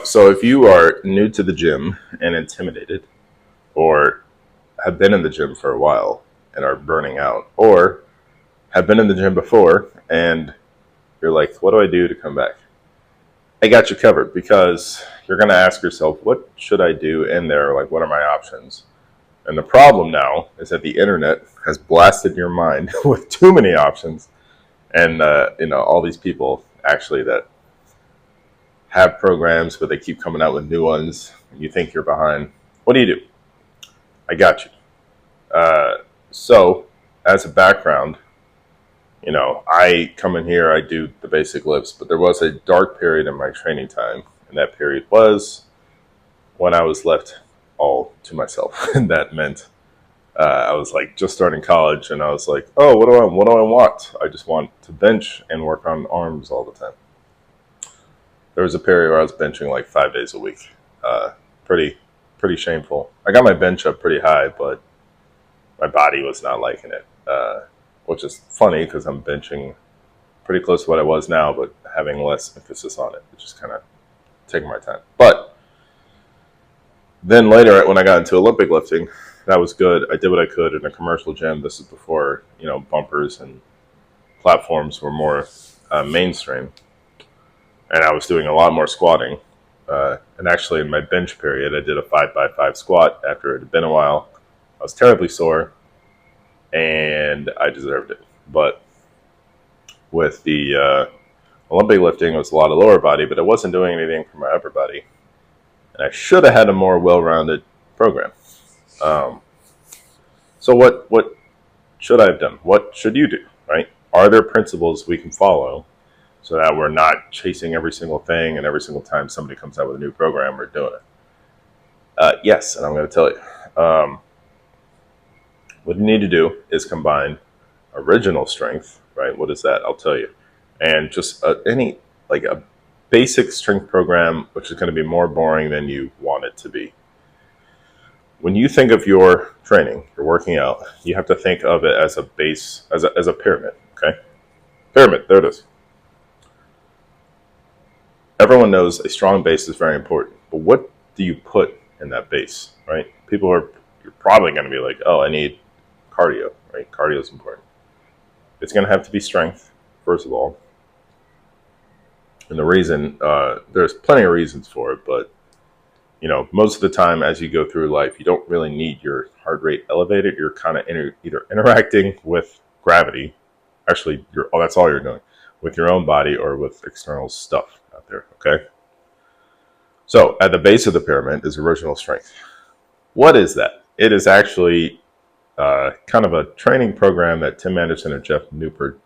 So if you are new to the gym and intimidated, or have been in the gym for a while and are burning out, or have been in the gym before and you're like, what do I do to come back? I got you covered because you're going to ask yourself, what should I do in there? Like, what are my options? And the problem now is that the internet has blasted your mind with too many options, and all these people actually that have programs, but they keep coming out with new ones. And you think you're behind. What do you do? I got you. So, as a background, I come in here, I do the basic lifts, but there was a dark period in my training time, and that period was when I was left all to myself. And that meant I was like just starting college, and I was like, oh, what do I want? I just want to bench and work on arms all the time. There was a period where I was benching like 5 days a week. Pretty pretty shameful. I got my bench up pretty high, but my body was not liking it, which is funny because I'm benching pretty close to what I was now, but having less emphasis on it, which is kind of taking my time. But then later, when I got into Olympic lifting, that was good. I did what I could in a commercial gym. This is before bumpers and platforms were more mainstream, and I was doing a lot more squatting. And actually, in my bench period, I did a 5x5 squat after it had been a while. I was terribly sore, and I deserved it. But with the Olympic lifting, it was a lot of lower body, but it wasn't doing anything for my upper body. And I should have had a more well-rounded program. Um, so what should I have done? What should you do? Right? Are there principles we can follow so that we're not chasing every single thing and every single time somebody comes out with a new program, we're doing it? Yes, and I'm going to tell you. What you need to do is combine original strength, right? What is that? I'll tell you. And just any, like a basic strength program, which is going to be more boring than you want it to be. When you think of your training, your working out, you have to think of it as a base, as a pyramid, okay? Pyramid, there it is. Everyone knows a strong base is very important, but what do you put in that base, right? You're probably going to be like, oh, I need cardio, right? Cardio is important. It's going to have to be strength, first of all. And the reason, there's plenty of reasons for it, but most of the time as you go through life, you don't really need your heart rate elevated. You're kind of either interacting with gravity. Actually, that's all you're doing with your own body or with external stuff out there. Okay. So at the base of the pyramid is original strength. What is that? It is actually kind of a training program that Tim Anderson and Jeff Newport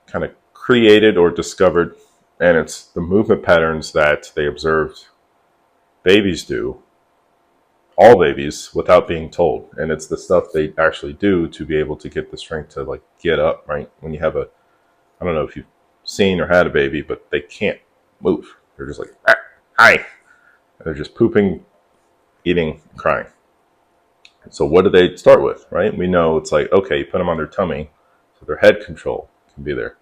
kind of created or discovered, and it's the movement patterns that they observed babies do, all babies, without being told. And it's the stuff they actually do to be able to get the strength to like get up, right? When you have I don't know if you've seen or had a baby, but they can't move. They're just like, ah, hi. They're just pooping, eating, crying. So what do they start with, right? We know it's like, okay, you put them on their tummy, so their head control can be there.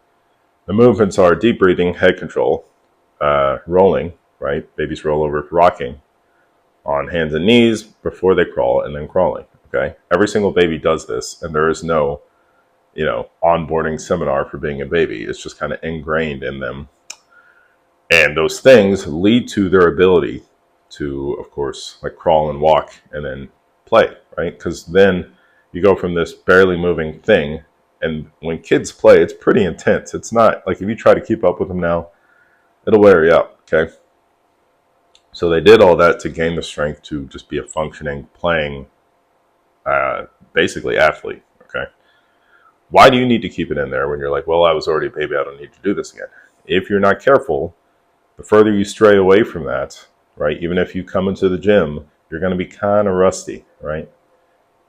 The movements are deep breathing, head control, rolling, right? Babies roll over, rocking on hands and knees before they crawl, and then crawling, okay? Every single baby does this, and there is no, onboarding seminar for being a baby. It's just kind of ingrained in them. And those things lead to their ability to, of course, like crawl and walk and then play, right? Because then you go from this barely moving thing, and when kids play, it's pretty intense. It's not like if you try to keep up with them now, it'll wear you out, okay? So they did all that to gain the strength to just be a functioning, playing, basically athlete, okay? Why do you need to keep it in there when you're like, well, I was already a baby, I don't need to do this again? If you're not careful, the further you stray away from that, right, even if you come into the gym, you're going to be kind of rusty, right?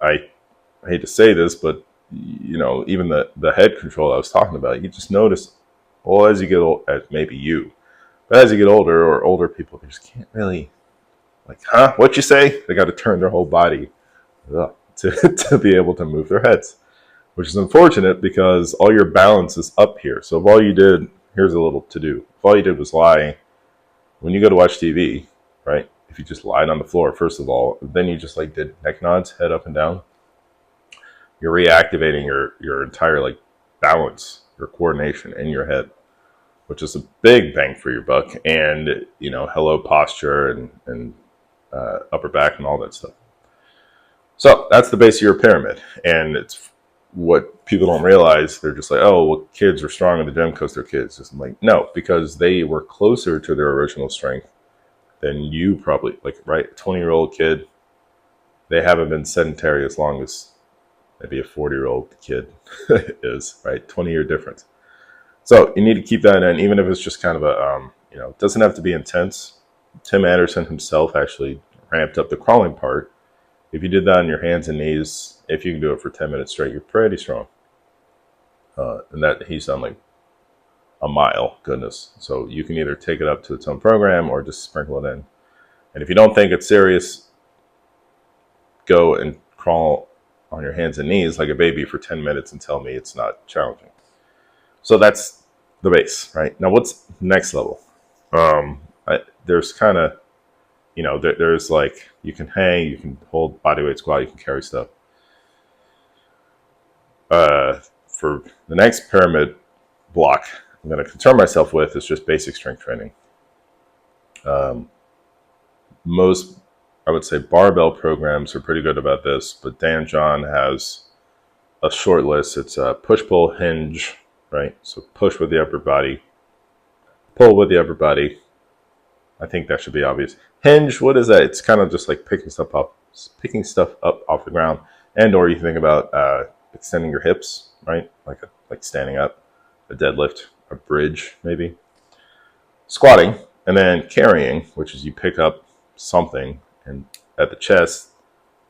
I hate to say this, but even the head control I was talking about, you just notice, well, as you get old, maybe you, but as you get older or older people, they just can't really, like, huh? What you say? They got to turn their whole body to be able to move their heads, which is unfortunate because all your balance is up here. So if all you did, here's a little to do. If all you did was lie when you go to watch TV, right? If you just lied on the floor, first of all, then you just like did neck nods, head up and down, you're reactivating your entire like balance, your coordination in your head, which is a big bang for your buck, and hello posture and upper back and all that stuff. So that's the base of your pyramid, and it's what people don't realize. They're just like, oh, well, kids are strong in the gym because they're kids. Just like, no, because they were closer to their original strength than you probably, like, right? A 20-year-old kid, they haven't been sedentary as long as maybe a 40-year-old kid is, right? 20-year difference. So you need to keep that in, even if it's just kind of a, it doesn't have to be intense. Tim Anderson himself actually ramped up the crawling part. If you did that on your hands and knees, if you can do it for 10 minutes straight, you're pretty strong. And that he's done like a mile, goodness. So you can either take it up to its own program or just sprinkle it in. And if you don't think it's serious, go and crawl on your hands and knees like a baby for 10 minutes and tell me it's not challenging. So that's the base, right? Now what's next level? There's kind of, there's like, you can hang, you can hold bodyweight squat, you can carry stuff. For the next pyramid block I'm going to concern myself with is just basic strength training. Most, I would say, barbell programs are pretty good about this, but Dan John has a short list. It's push, pull, hinge, right? So push with the upper body, pull with the upper body. I think that should be obvious. Hinge, what is that? It's kind of just like picking stuff up off the ground, and or you think about extending your hips, right? Like standing up, a deadlift, a bridge, maybe. Squatting, and then carrying, which is you pick up something and at the chest,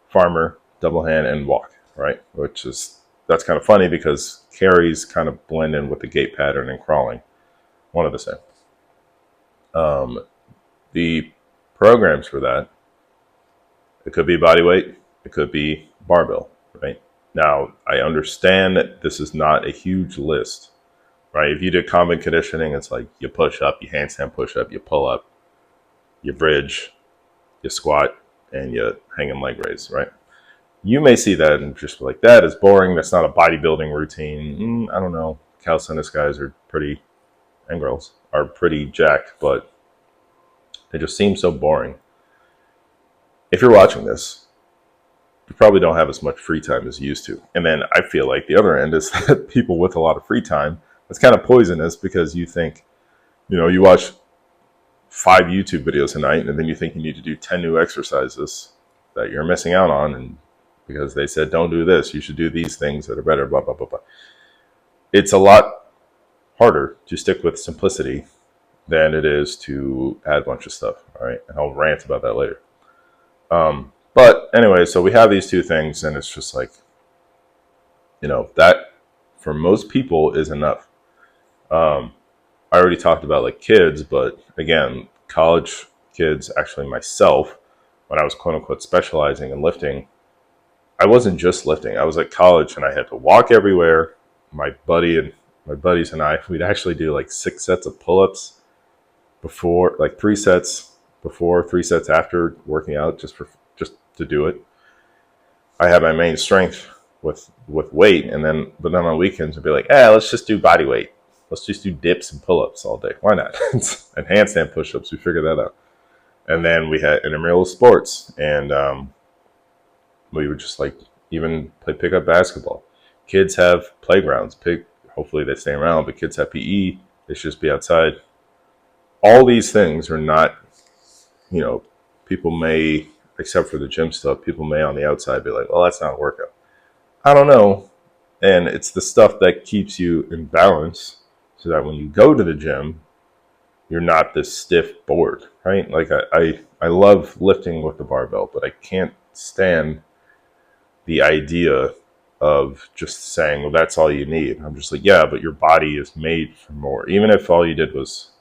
farmer, double hand, and walk, right? That's kind of funny because carries kind of blend in with the gait pattern and crawling, one of the same. The programs for that, it could be body weight, it could be barbell, right? Now, I understand that this is not a huge list, right? If you did combat conditioning, it's like you push up, you handstand push up, you pull up, you bridge, you squat, and you hanging leg raise, right? You may see that and just be like, that is boring. That's not a bodybuilding routine. I don't know. Calisthenics guys are pretty, and girls are pretty jacked, but they just seem so boring. If you're watching this, you probably don't have as much free time as you used to. And then I feel like the other end is that people with a lot of free time, it's kind of poisonous because you think, you watch 5 YouTube videos a night and then you think you need to do 10 new exercises that you're missing out on, and because they said don't do this, you should do these things that are better, blah, blah, blah, blah. It's a lot harder to stick with simplicity than it is to add a bunch of stuff, all right? And I'll rant about that later. But anyway, so we have these two things, and it's just like, that for most people is enough. I already talked about like kids, but again, college kids, actually myself, when I was quote unquote specializing in lifting, I wasn't just lifting. I was at college and I had to walk everywhere. My buddies and I, we'd actually do like 6 sets of pull-ups before, like 3 sets before, 3 sets after working out, just to do it. I had my main strength with weight, but then on weekends I'd be like, let's just do body weight. Let's just do dips and pull-ups all day. Why not? And handstand push-ups, we figured that out. And then we had intramural sports, and we would just like even play pickup basketball. Kids have playgrounds. Hopefully they stay around, but kids have PE. They should just be outside. All these things are not, people may, except for the gym stuff, people may on the outside be like, well, that's not a workout. I don't know. And it's the stuff that keeps you in balance so that when you go to the gym, you're not this stiff board, right? Like I love lifting with the barbell, but I can't stand the idea of just saying, well, that's all you need. I'm just like, yeah, but your body is made for more. Even if all you did was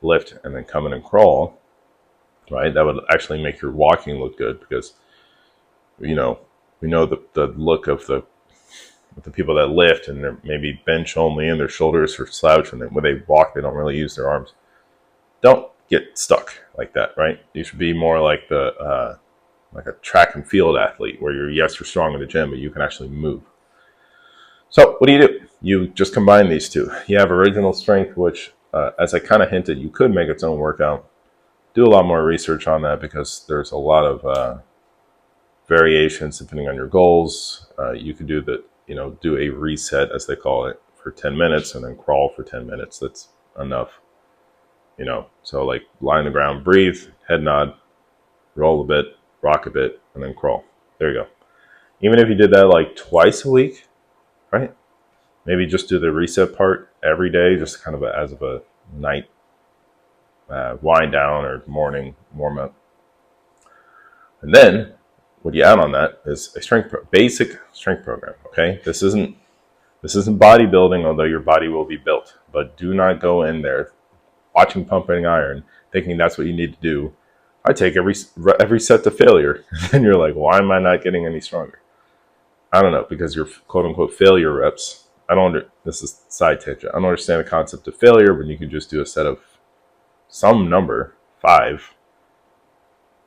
lift and then come in and crawl, right? That would actually make your walking look good because, we know the look of the people that lift and they're maybe bench only and their shoulders are slouched, and then when they walk, they don't really use their arms. Don't get stuck like that, right? You should be more like like a track and field athlete, where you're strong in the gym, but you can actually move. So what do? You just combine these two. You have original strength, which, as I kind of hinted, you could make its own workout. Do a lot more research on that, because there's a lot of variations depending on your goals. You could do a reset, as they call it, for 10 minutes, and then crawl for 10 minutes. That's enough. So like lie on the ground, breathe, head nod, roll a bit, rock a bit, and then crawl. There you go. Even if you did that like twice a week, right? Maybe just do the reset part every day, just kind of as of a night wind down or morning warm up. And then what you add on that is a basic strength program. Okay, this isn't bodybuilding, although your body will be built. But do not go in there watching Pumping Iron thinking that's what you need to do. I take every set to failure, and you're like, why am I not getting any stronger? I don't know, because your quote unquote failure reps. This is side tangent. I don't understand the concept of failure when you can just do a set of some number, 5,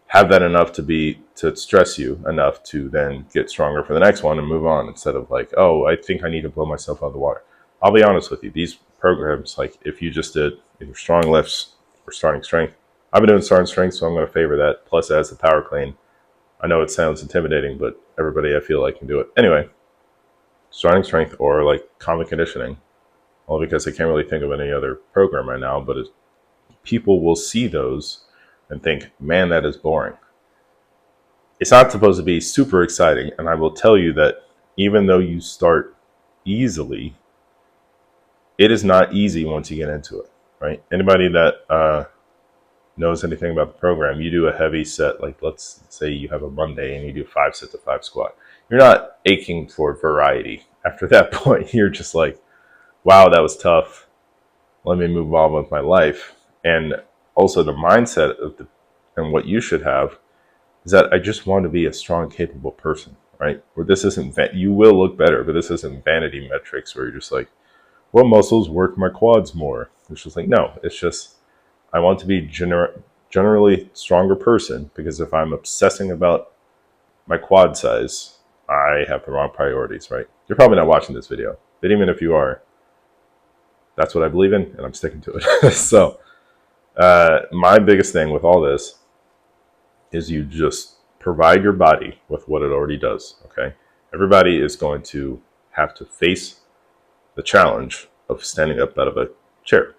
have that enough to stress you enough to then get stronger for the next one and move on, instead of like, oh, I think I need to blow myself out of the water. I'll be honest with you, these programs, like if you just did either strong lifts or starting strength, I've been doing starting strength, so I'm going to favor that. Plus, as the power clean, I know it sounds intimidating, but everybody I feel like can do it. Anyway, starting strength or like combat conditioning, well, because I can't really think of any other program right now, but people will see those and think, man, that is boring. It's not supposed to be super exciting. And I will tell you that even though you start easily, it is not easy once you get into it, right? Anybody that knows anything about the program, you do a heavy set, like let's say you have a Monday and you do 5 sets of 5 squat. You're not aching for variety. After that point, you're just like, wow, that was tough. Let me move on with my life. And also the mindset and what you should have is that I just want to be a strong, capable person, right? Where this isn't, you will look better, but this isn't vanity metrics where you're just like, what muscles work my quads more? It's just like, no, it's just, I want to be generally stronger person, because if I'm obsessing about my quad size, I have the wrong priorities, right? You're probably not watching this video, but even if you are, that's what I believe in, and I'm sticking to it. So my biggest thing with all this is you just provide your body with what it already does, okay? Everybody is going to have to face the challenge of standing up out of a chair,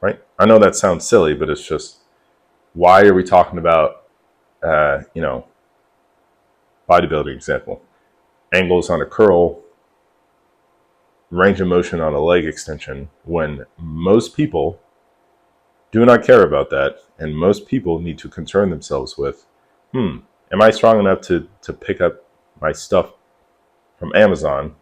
right? I know that sounds silly, but it's just, why are we talking about, bodybuilding example, angles on a curl, range of motion on a leg extension, when most people do not care about that, and most people need to concern themselves with, am I strong enough to pick up my stuff from Amazon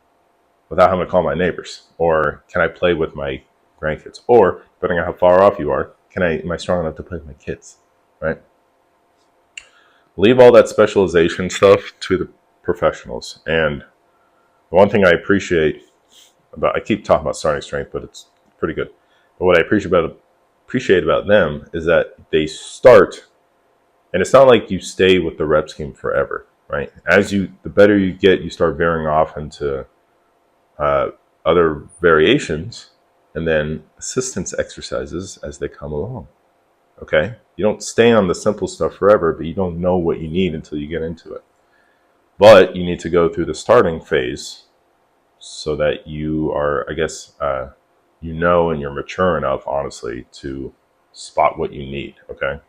without having to call my neighbors? Or can I play with my grandkids? Or, depending on how far off you are, am I strong enough to play with my kids, right? Leave all that specialization stuff to the professionals. And the one thing I appreciate I keep talking about starting strength, but it's pretty good. But what I appreciate about them is that they start, and it's not like you stay with the rep scheme forever, right? The better you get, you start veering off into other variations, and then assistance exercises as they come along. Okay? You don't stay on the simple stuff forever, but you don't know what you need until you get into it. But you need to go through the starting phase so that you are, I guess, and you're mature enough, honestly, to spot what you need, okay?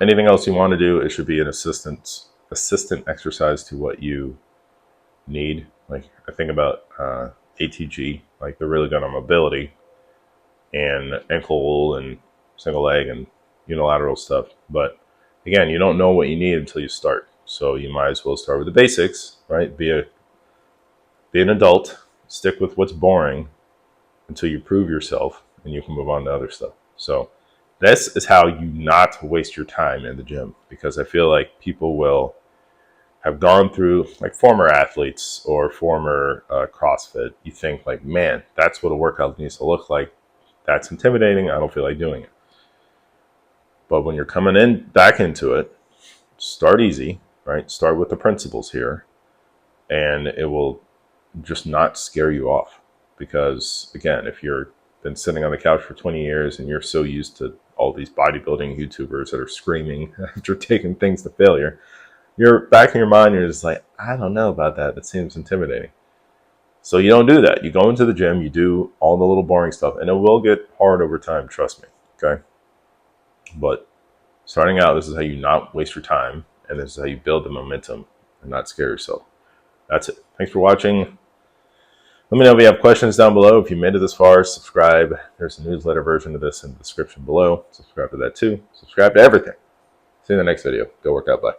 Anything else you want to do, it should be an assistant exercise to what you need. Like, I think about ATG, like they're really good on mobility and ankle and single leg and unilateral stuff. But again, you don't know what you need until you start. So you might as well start with the basics, right? Be an adult, stick with what's boring until you prove yourself, and you can move on to other stuff. So this is how you not waste your time in the gym, because I feel like people will have gone through, like former athletes or former CrossFit. You think like, man, that's what a workout needs to look like. That's intimidating. I don't feel like doing it. But when you're coming in back into it, start easy, right? Start with the principles here, and it will just not scare you off. Because again, if you're been sitting on the couch for 20 years and you're so used to all these bodybuilding YouTubers that are screaming after taking things to failure, you're back in your mind, you're just like, I don't know about that. That seems intimidating. So you don't do that. You go into the gym, you do all the little boring stuff, and it will get hard over time, trust me. Okay? But starting out, this is how you not waste your time, and this is how you build the momentum and not scare yourself. That's it. Thanks for watching. Let me know if you have questions down below. If you made it this far, subscribe. There's a newsletter version of this in the description below. Subscribe to that too. Subscribe to everything. See you in the next video. Go work out. Bye.